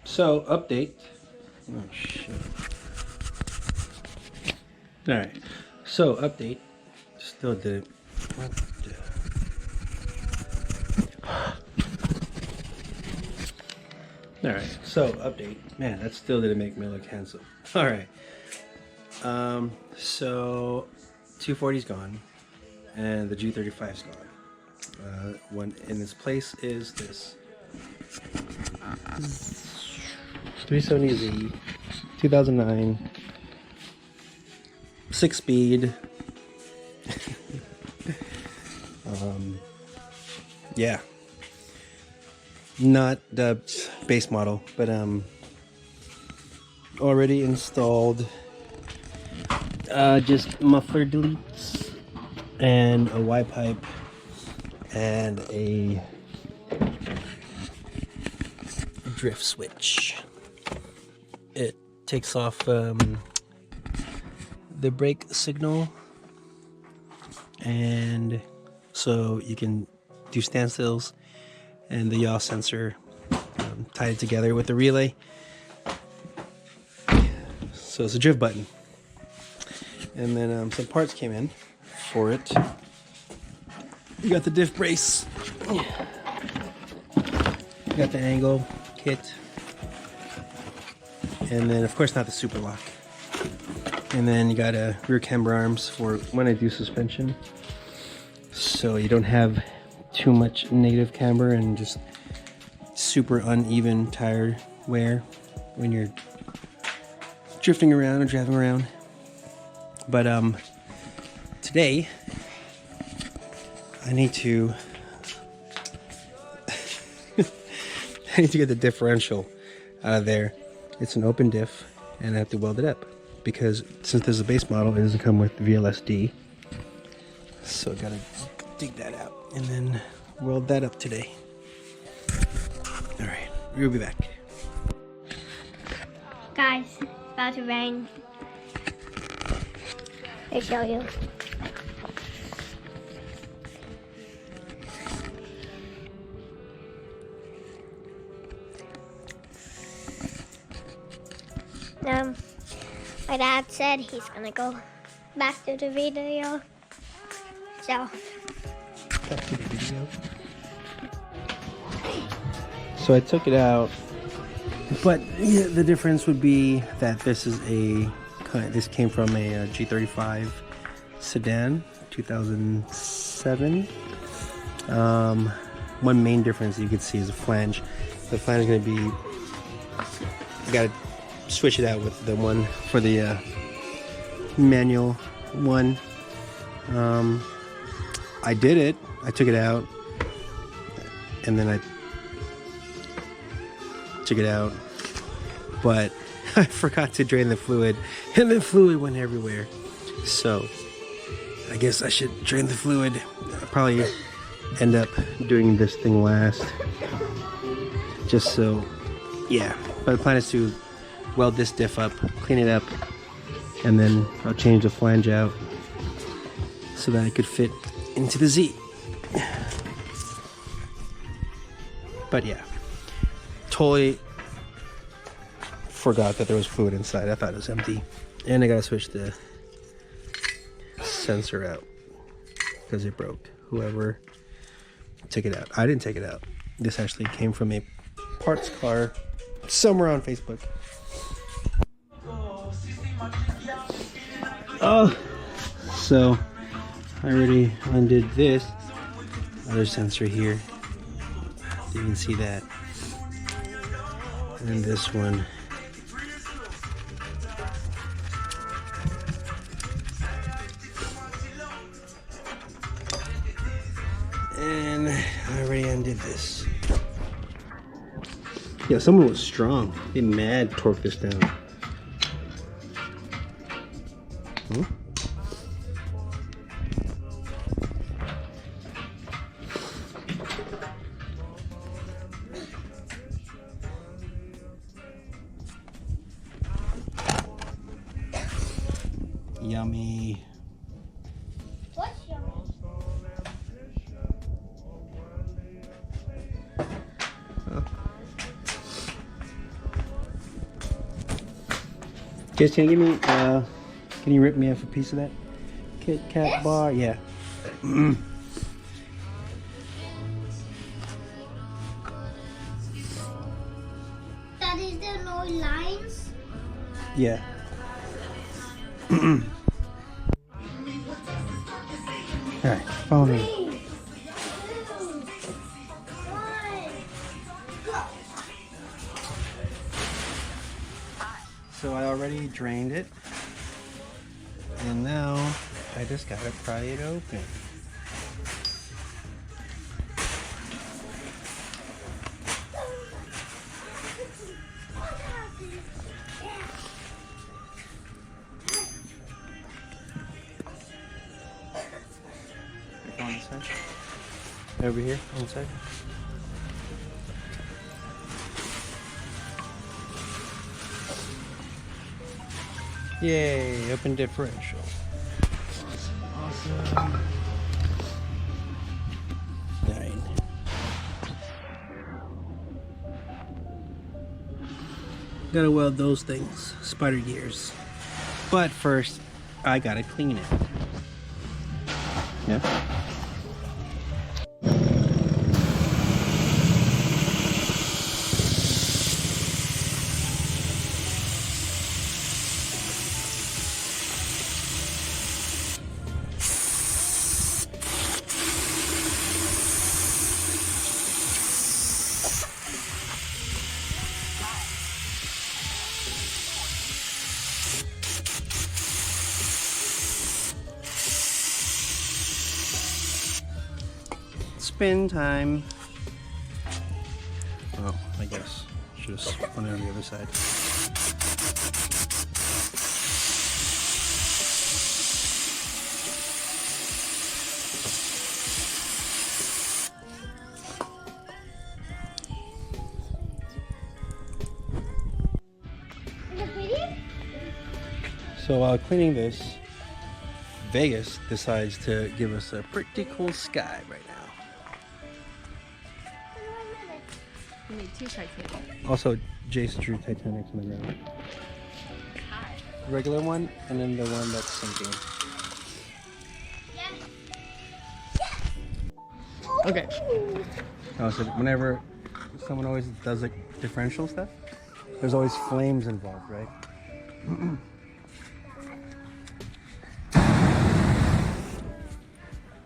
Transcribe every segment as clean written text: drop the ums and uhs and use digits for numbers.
So, update. Oh, shit. Alright. So, update. Still did it. What the... Alright. So, update. Man, that still didn't make me look handsome. Alright. So, 240's gone. And the G35's gone. One in its place is this 370Z 2009 6-speed. Yeah, not the base model, but already installed just muffler deletes and a Y pipe and a drift switch. It takes off the brake signal, and so you can do standstills, and the yaw sensor tied together with the relay. So it's a drift button, and then some parts came in for it. You got the diff brace, you got the angle kit, and then of course not the super lock. And then you got rear camber arms for when I do suspension, so you don't have too much negative camber and just super uneven tire wear when you're drifting around or driving around. But today I need to get the differential out of there. It's an open diff, and I have to weld it up because since there's a base model, it doesn't come with VLSD. So I gotta dig that out and then weld that up today. All right, we'll be back. Guys, it's about to rain. I'll show you. My dad said he's gonna go back to the video. So. Back to the video. So I took it out, but yeah, the difference would be that this came from a G35 sedan, 2007. One main difference you can see is a flange. The flange is going to be, you got to switch it out with the one for the manual one. I did it. I took it out, and then I took it out, but I forgot to drain the fluid, and the fluid went everywhere. So I guess I should drain the fluid. I'll probably end up doing this thing last, just so, yeah. But the plan is to weld this diff up, clean it up, and then I'll change the flange out so that it could fit into the Z. But yeah, totally forgot that there was fluid inside. I thought it was empty. And I gotta switch the sensor out because it broke. Whoever took it out. I didn't take it out. This actually came from a parts car somewhere on Facebook. Oh, so I already undid this other sensor here. You can see that. And this one. And I already undid this. Yeah, someone was strong. They mad torqued this down. Huh? Yummy. What's yummy? Just can you give me? Can you rip me off a piece of that Kit Kat bar? Yeah. That is the no lines. Yeah. All right, follow me. 3, 2, 1, go. So I already drained it, and now I just gotta pry it open. On this side. Over here, on the side. Yay, open differential. Awesome. 9. Gotta weld those things, spider gears. But first, I gotta clean it. Yeah. Spin time. Oh, I guess. Should have spun it on the other side. Is it pretty? So while cleaning this, Vegas decides to give us a pretty cool sky right now. You need 2 Titanic. Also, Jason drew Titanics on the ground. The regular one, and then the one that's sinking. Okay. Oh, so whenever someone always does like differential stuff, there's always flames involved, right?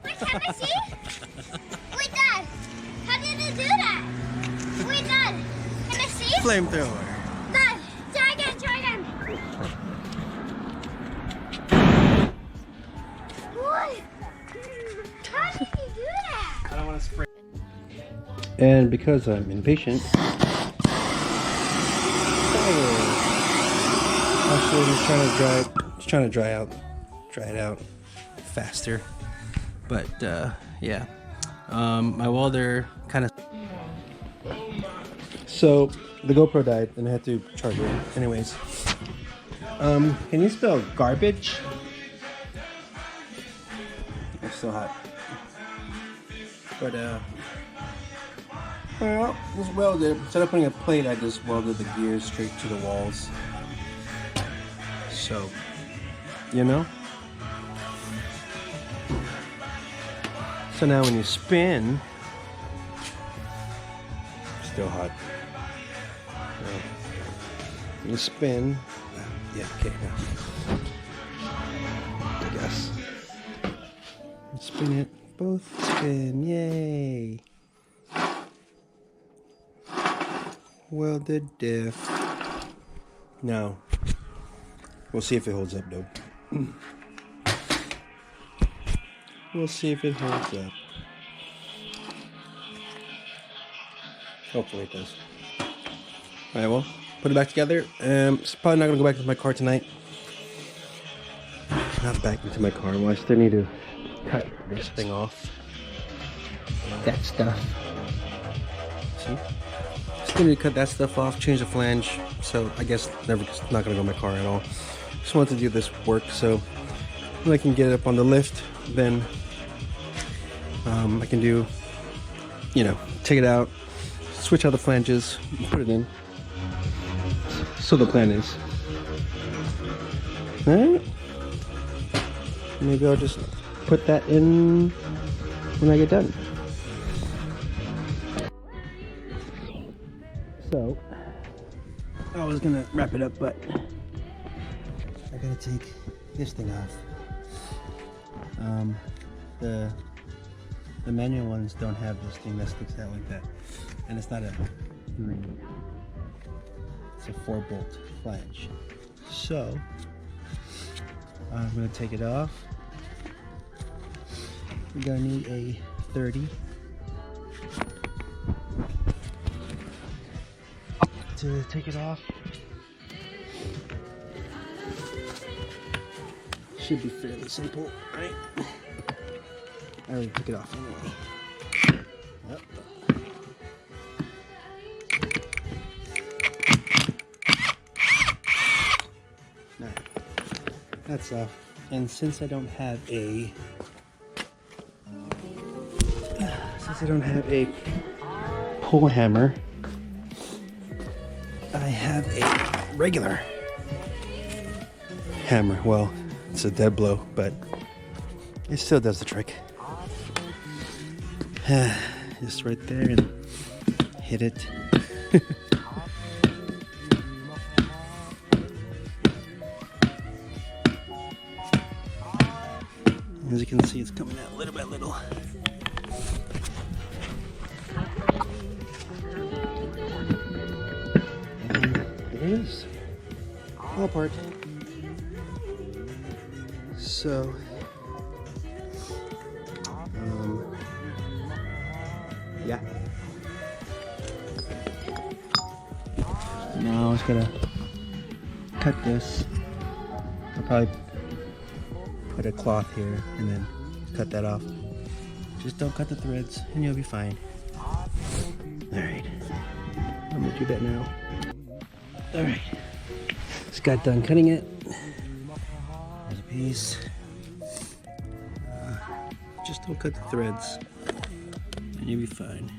Wait, can I see? Wait, Dad. How did you do that? Wait, Dad. Can I see? Flamethrower. Dad, try again, try again. What? How did you do that? I don't want to spray. And because I'm impatient, actually I'm trying to dry it out faster. But yeah, my welder kind of. So the GoPro died, and I had to charge it. Anyways, can you spell garbage? It's still hot. But well, just welded. Instead of putting a plate, I just welded the gears straight to the walls. So, you know. So now when you spin, still hot. You spin. Yeah, okay, now. I guess. Spin it. Both spin. Yay. Welded diff. Now, we'll see if it holds up, though. We'll see if it holds up. Hopefully it does. Alright, well, put it back together. It's probably not going to go back into my car tonight. Not back into my car. Well, I still need to cut this thing off. That stuff. See? Still need to cut that stuff off, change the flange. So I guess it's not going to go in my car at all. Just wanted to do this work so when I can get it up on the lift, then I can do, you know, take it out, switch out the flanges, put it in. So the plan is Alright. Maybe I'll just put that in when I get done. So, I was gonna wrap it up, but I gotta take this thing off. The manual ones don't have this thing that sticks out like that, and it's not a 3. It's a 4-bolt flange. So I'm gonna take it off. We're gonna need a 30 to take it off. Should be fairly simple, right? I already took it off anyway. Yep. Alright, that's off. And since I don't have a pull hammer, I have a regular hammer. Well, it's a dead blow, but it still does the trick. Just right there and hit it. As you can see, it's coming out little by little. And there it is. All apart. So, yeah. Now I was gonna cut this. I'll probably put a cloth here and then cut that off. Just don't cut the threads and you'll be fine. Alright, I'm gonna do that now. Alright, just got done cutting it. There's a piece. Just don't cut the threads and you'll be fine.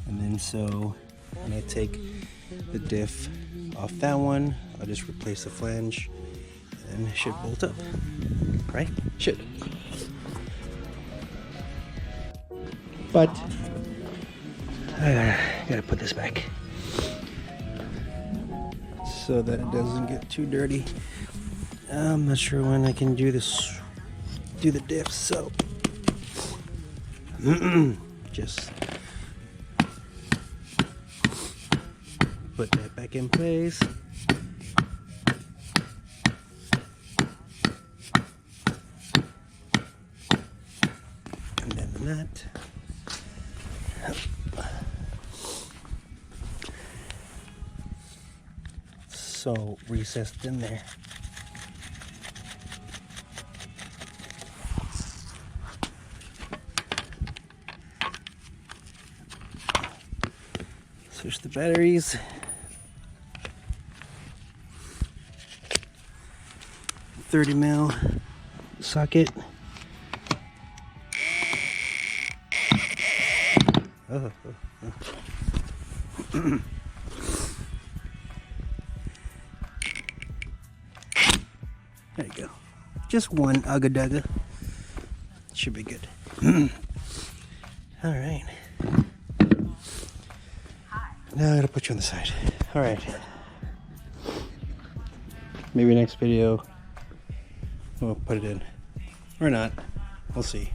And then so when I take the diff off that one, I'll just replace the flange and it should bolt up, right? Should. But I gotta put this back so that it doesn't get too dirty. I'm not sure when I can do this, do the diff, so just put that back in place. And then the nut. So recessed in there. Switch the batteries. .30 mil socket. Oh. There you go. Just one ugga dugga. Should be good. All right. Now I gotta put you on the side. All right. Maybe next video we'll put it in, or not. We'll see.